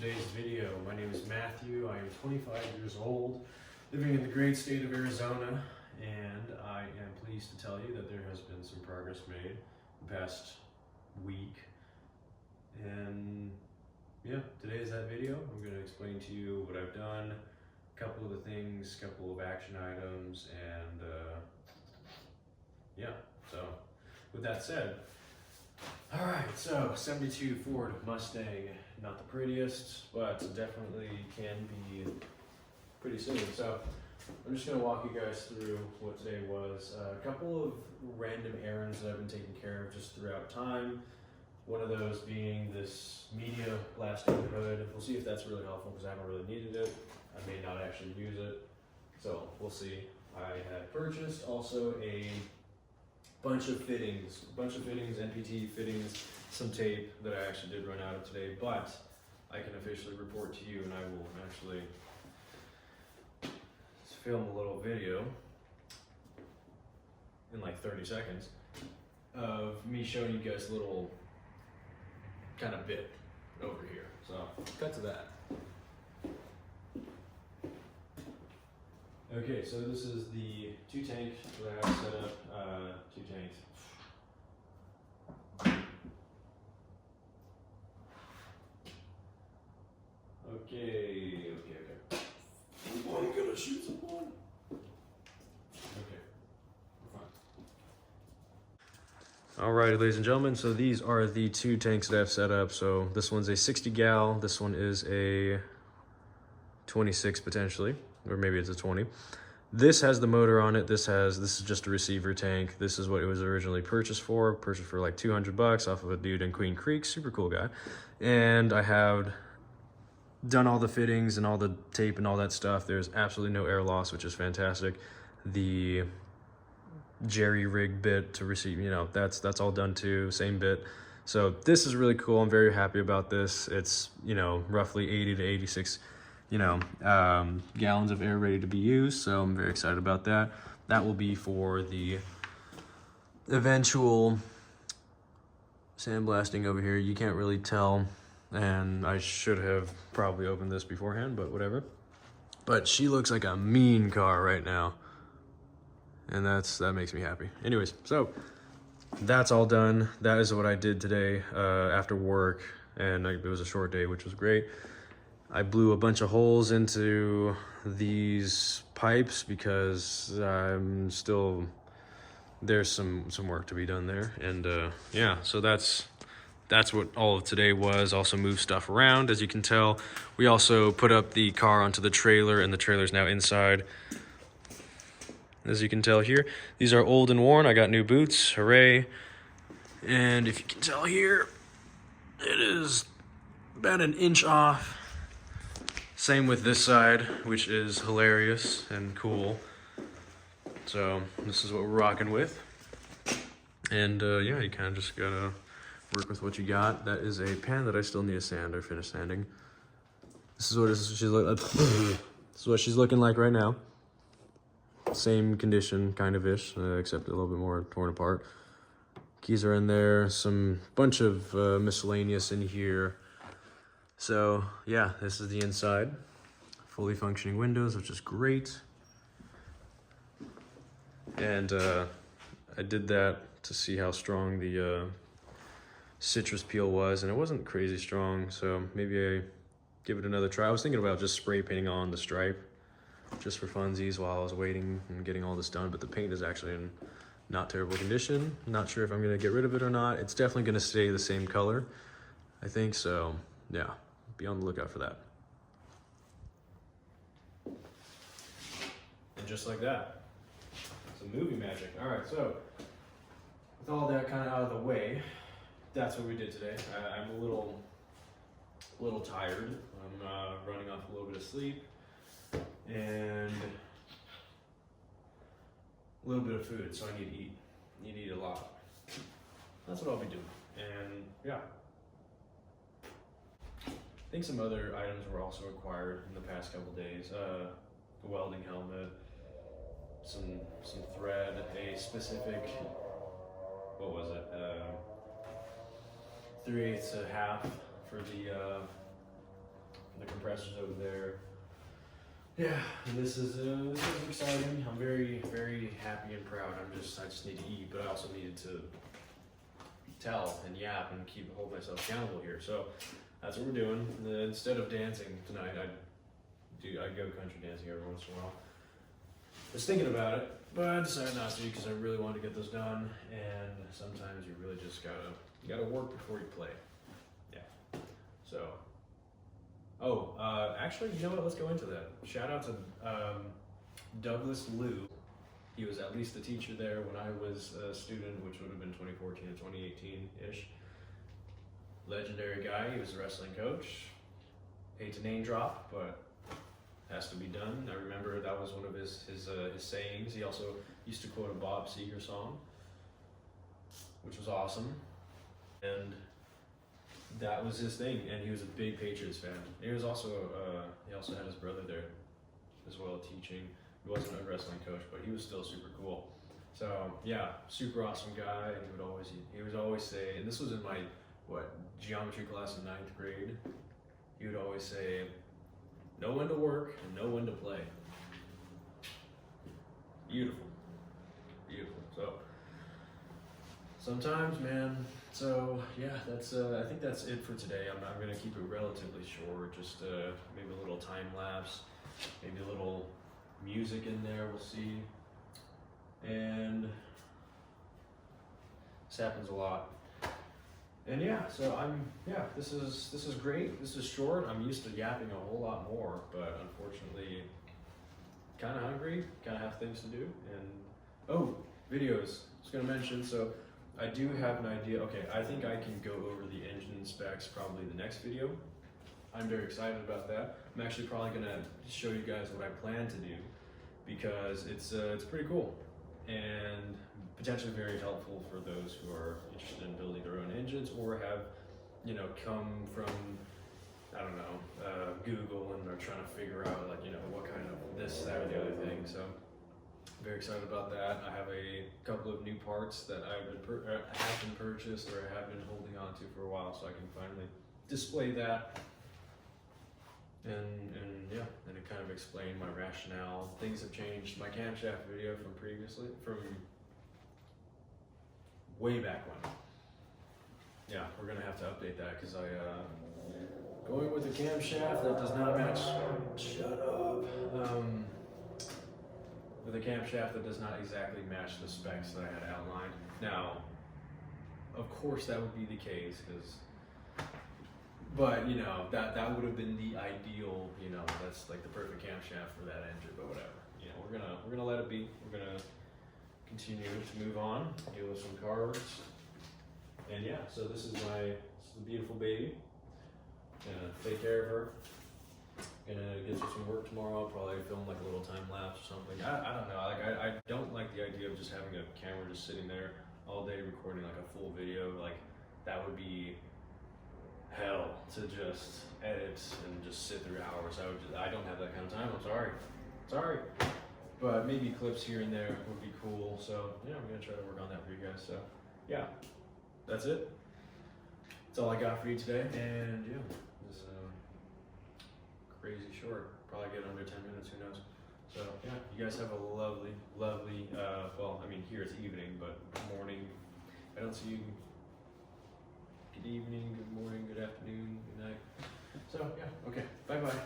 today's video. My name is Matthew. I am 25 years old, living in the great state of Arizona, and I am pleased to tell you that there has been some progress made the past week. And yeah, today is that video. I'm going to explain to you what I've done, a couple of the things, a couple of action items, and yeah, so with that said, all right, so 72 Ford Mustang, not the prettiest, but definitely can be pretty soon. So I'm just gonna walk you guys through what today was. A couple of random errands that I've been taking care of just throughout time. One of those being this media blasting hood. We'll see if that's really helpful because I haven't really needed it. I may not actually use it, so we'll see. I had purchased also a bunch of fittings, NPT fittings, some tape that I actually did run out of today, but I can officially report to you, and I will actually film a little video in like 30 seconds of me showing you guys a little kind of bit over here. So cut to that. Okay, so this is the two tank that I have set up, two tanks. Okay. I'm gonna shoot someone. Okay, we're fine. Alrighty, ladies and gentlemen, so these are the two tanks that I've set up. So this one's a 60 gal, this one is a 26 potentially, or maybe it's a 20. This has the motor on it. This is just a receiver tank. This is what it was originally purchased for like $200 off of a dude in Queen Creek, super cool guy. And I have done all the fittings and all the tape and all that stuff. There's absolutely no air loss, which is fantastic. The jerry rig bit to receive, that's all done too, same bit. So this is really cool. I'm very happy about this. It's, roughly 80 to 86 gallons of air ready to be used, so I'm very excited about that. That will be for the eventual sandblasting over here. You can't really tell, and I should have probably opened this beforehand, but whatever. But she looks like a mean car right now, and that makes me happy. Anyways, so that's all done. That is what I did today after work, and it was a short day, which was great. I blew a bunch of holes into these pipes because there's some work to be done there. And yeah, so that's what all of today was. Also moved stuff around, as you can tell. We also put up the car onto the trailer, and the trailer's now inside. As you can tell here, these are old and worn. I got new boots, hooray. And if you can tell here, it is about an inch off. Same with this side, which is hilarious and cool. So this is what we're rocking with. And yeah, you kind of just gotta work with what you got. That is a pan that I still need to sand or finish sanding. This is what she's looking like right now. Same condition, kind of ish, except a little bit more torn apart. Keys are in there. Some bunch of miscellaneous in here. So yeah, this is the inside. Fully functioning windows, which is great. And I did that to see how strong the citrus peel was, and it wasn't crazy strong, so maybe I give it another try. I was thinking about just spray painting on the stripe just for funsies while I was waiting and getting all this done, but the paint is actually in not terrible condition. Not sure if I'm gonna get rid of it or not. It's definitely gonna stay the same color, I think, so yeah. Be on the lookout for that. And just like that, some movie magic. All right, so with all that kind of out of the way, that's what we did today. I'm a little tired. I'm running off a little bit of sleep and a little bit of food, so I need to eat. Need to eat a lot. That's what I'll be doing. And yeah. I think some other items were also acquired in the past couple days. A welding helmet, some thread, a specific, what was it? 3/8 to half for the the compressor's over there. Yeah, and this is exciting. I'm very, very happy and proud. I just need to eat, but I also needed to tell and yap and hold myself accountable here. So that's what we're doing. And then instead of dancing tonight, I go country dancing every once in a while. I was thinking about it, but I decided not to because I really wanted to get this done. And sometimes you really just gotta work before you play. Yeah. So. Actually, you know what? Let's go into that. Shout out to Douglas Liu. He was at least a teacher there when I was a student, which would have been 2014 to 2018-ish. Legendary guy. He was a wrestling coach. Hate to name drop, but has to be done. I remember that was one of his sayings. He also used to quote a Bob Seger song, which was awesome. And that was his thing, and he was a big Patriots fan. He was also he also had his brother there as well teaching. He wasn't a wrestling coach, but he was still super cool. So yeah, super awesome guy. And he would always say, and this was in my geometry class in 9th grade. He would always say, "Know when to work and know when to play." Beautiful, beautiful. So sometimes, man. So yeah, that's I think that's it for today. I'm gonna keep it relatively short, just maybe a little time lapse, maybe a little music in there. We'll see. And this happens a lot. And yeah, so this is great. This is short. I'm used to yapping a whole lot more, but unfortunately, kind of hungry, kind of have things to do. And videos. I was gonna mention so. I do have an idea. Okay, I think I can go over the engine specs probably the next video. I'm very excited about that. I'm actually probably gonna show you guys what I plan to do because it's pretty cool and potentially very helpful for those who are interested in building their own engines or have, come from, I don't know, Google and are trying to figure out what kind of this, that, or the other thing. So. Very excited about that. I have a couple of new parts that have been purchased or I have been holding on to for a while, so I can finally display that and it kind of explain my rationale. Things have changed. My camshaft video from way back when. Yeah, we're gonna have to update that because going with a camshaft that does not match. Shut up. With a camshaft that does not exactly match the specs that I had outlined. Now, of course that would be the case, but that would have been the ideal. That's like the perfect camshaft for that engine. But whatever. We're gonna let it be. We're gonna continue to move on, deal with some cars, and yeah. So this is a beautiful baby. Gonna take care of her. Gonna get to some work tomorrow. I'll probably film like a little time lapse or something. I don't know. I don't like the idea of just having a camera just sitting there all day recording like a full video. Like that would be hell to just edit and just sit through hours. I don't have that kind of time. I'm sorry. But maybe clips here and there would be cool. So yeah, I'm gonna try to work on that for you guys. So yeah, that's it. That's all I got for you today. And yeah. Crazy short, probably get under 10 minutes, who knows. So yeah, you guys have a lovely, here it's evening, but morning. I don't see you. Good evening, good morning, good afternoon, good night. So yeah, okay, bye-bye.